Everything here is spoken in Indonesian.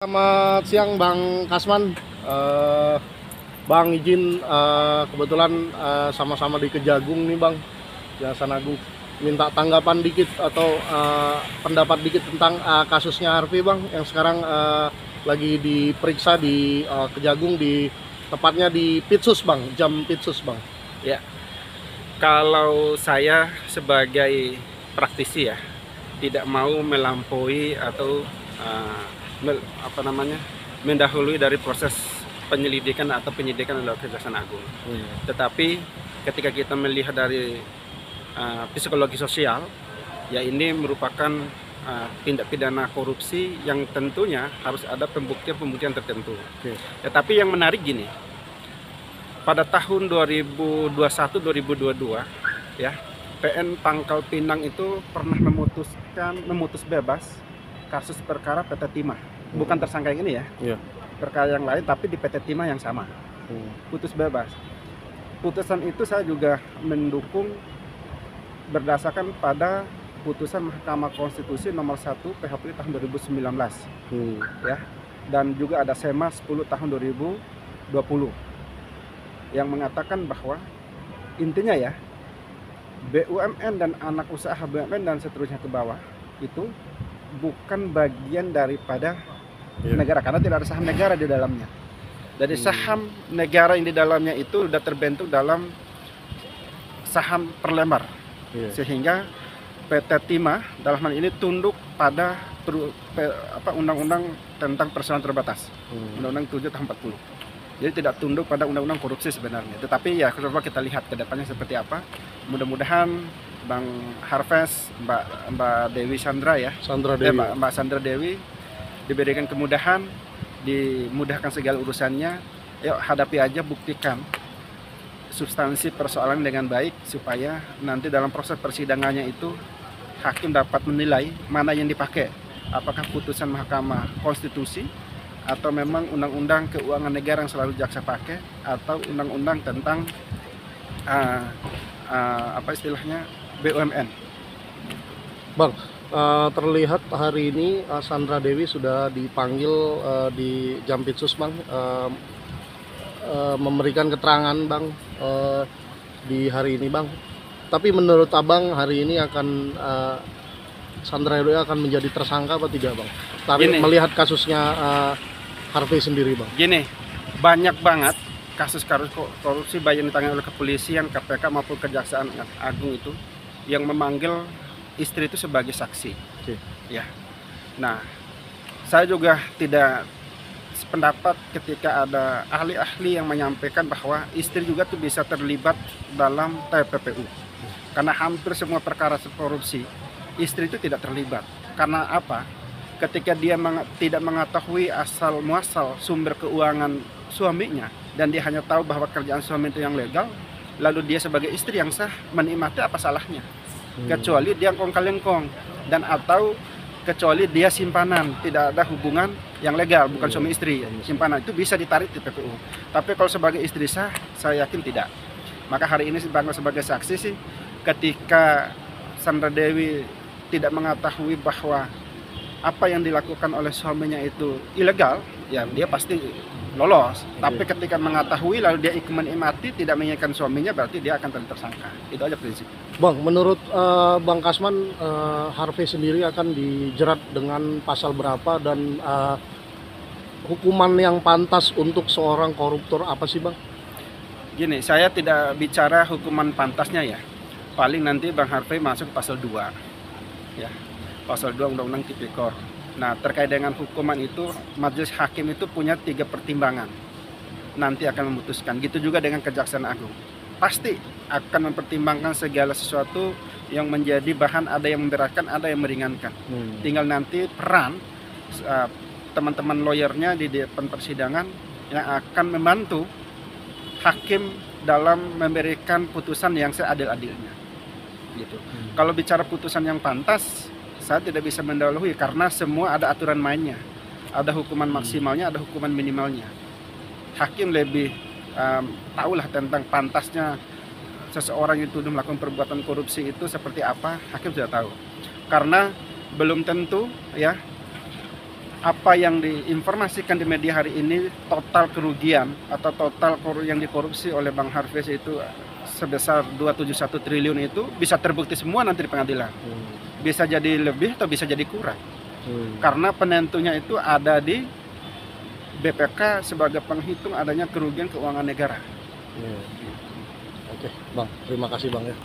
Selamat siang Bang Kasman. Bang izin kebetulan sama-sama di Kejagung nih Bang, Kejaksaan Agung. Minta tanggapan dikit atau pendapat dikit tentang kasusnya Harvey Bang, yang sekarang lagi diperiksa di Kejagung, di tepatnya di Pitsus Bang, jam Pitsus Bang. Ya, kalau saya sebagai praktisi ya, tidak mau melampaui atau mendahului dari proses penyelidikan atau penyidikan oleh Kejaksaan Agung. Tetapi ketika kita melihat dari psikologi sosial, ya ini merupakan tindak pidana korupsi yang tentunya harus ada pembuktian tertentu. Tetapi yang menarik gini, pada tahun 2021-2022 ya, PN Pangkal Pinang itu pernah memutus bebas kasus perkara PT Timah, bukan tersangka yang ini ya, perkara yang lain tapi di PT Timah yang sama, putus bebas. Putusan itu saya juga mendukung berdasarkan pada putusan Mahkamah Konstitusi nomor 1 PHP tahun 2019 ya, dan juga ada SEMA 10 tahun 2020 yang mengatakan bahwa intinya ya, BUMN dan anak usaha BUMN dan seterusnya ke bawah itu bukan bagian daripada negara, karena tidak ada saham negara di dalamnya. Jadi saham negara yang di dalamnya itu sudah terbentuk dalam saham per lembar, sehingga PT Timah dalam hal ini tunduk pada undang-undang tentang perseroan terbatas, Undang-Undang 7 tahun 40. Jadi tidak tunduk pada undang-undang korupsi sebenarnya. Tetapi ya coba kita lihat ke depannya seperti apa. Mudah-mudahan Bang Harvest, Mbak Dewi Sandra ya, Mbak Sandra Dewi diberikan kemudahan, dimudahkan segala urusannya. Yuk hadapi aja, buktikan substansi persoalan dengan baik supaya nanti dalam proses persidangannya itu hakim dapat menilai mana yang dipakai, apakah putusan Mahkamah Konstitusi atau memang undang-undang keuangan negara yang selalu jaksa pakai, atau undang-undang tentang BUMN. Bang, terlihat hari ini Sandra Dewi sudah dipanggil di Jampitsus Bang, memberikan keterangan Bang di hari ini Bang. Tapi menurut Abang hari ini akan Sandra Dewi akan menjadi tersangka apa tidak Bang? Melihat kasusnya Harvey sendiri Bang. Gini, banyak banget kasus korupsi baik yang ditangani oleh kepolisian, KPK maupun Kejaksaan Agung itu yang memanggil istri itu sebagai saksi. Ya. Nah, saya juga tidak sependapat ketika ada ahli-ahli yang menyampaikan bahwa istri juga tuh bisa terlibat dalam TPPU. Karena hampir semua perkara korupsi istri itu tidak terlibat. Karena apa? Ketika dia tidak mengetahui asal muasal sumber keuangan suaminya, dan dia hanya tahu bahwa kerjaan suami itu yang legal, lalu dia sebagai istri yang sah menikmati, apa salahnya? Kecuali dia kong-kali-kong, dan atau kecuali dia simpanan, tidak ada hubungan yang legal, bukan suami istri, simpanan itu bisa ditarik di PPU. Tapi kalau sebagai istri sah, saya yakin tidak. Maka hari ini sebagai saksi sih, ketika Sandra Dewi tidak mengetahui bahwa apa yang dilakukan oleh suaminya itu ilegal, ya dia pasti lolos. Tapi ketika mengetahui lalu dia ikut menikmati, tidak menginginkan suaminya, berarti dia akan tersangka. Itu aja prinsip. Bang, menurut Bang Kasman, Harvey sendiri akan dijerat dengan pasal berapa, dan hukuman yang pantas untuk seorang koruptor apa sih Bang? Gini, saya tidak bicara hukuman pantasnya ya. Paling nanti Bang Harvey masuk pasal 2 ya, pasal 2 Undang-Undang Tipikor. Nah, terkait dengan hukuman itu, majelis hakim itu punya 3 pertimbangan, nanti akan memutuskan. Gitu juga dengan Kejaksaan Agung, pasti akan mempertimbangkan segala sesuatu yang menjadi bahan, ada yang memberatkan, ada yang meringankan. Tinggal nanti peran teman-teman lawyernya di depan persidangan yang akan membantu hakim dalam memberikan putusan yang seadil-adilnya gitu. Kalau bicara putusan yang pantas, saya tidak bisa mendahului karena semua ada aturan mainnya. Ada hukuman maksimalnya, ada hukuman minimalnya. Hakim lebih tahulah tentang pantasnya seseorang yang dituduh melakukan perbuatan korupsi itu seperti apa, hakim sudah tahu. Karena belum tentu ya apa yang diinformasikan di media hari ini, total kerugian atau total yang dikorupsi oleh Bang Harvest itu sebesar 271 triliun itu bisa terbukti semua nanti di pengadilan. Bisa jadi lebih atau bisa jadi kurang. Karena penentunya itu ada di BPK sebagai penghitung adanya kerugian keuangan negara. Oke, Bang. Terima kasih, Bang ya.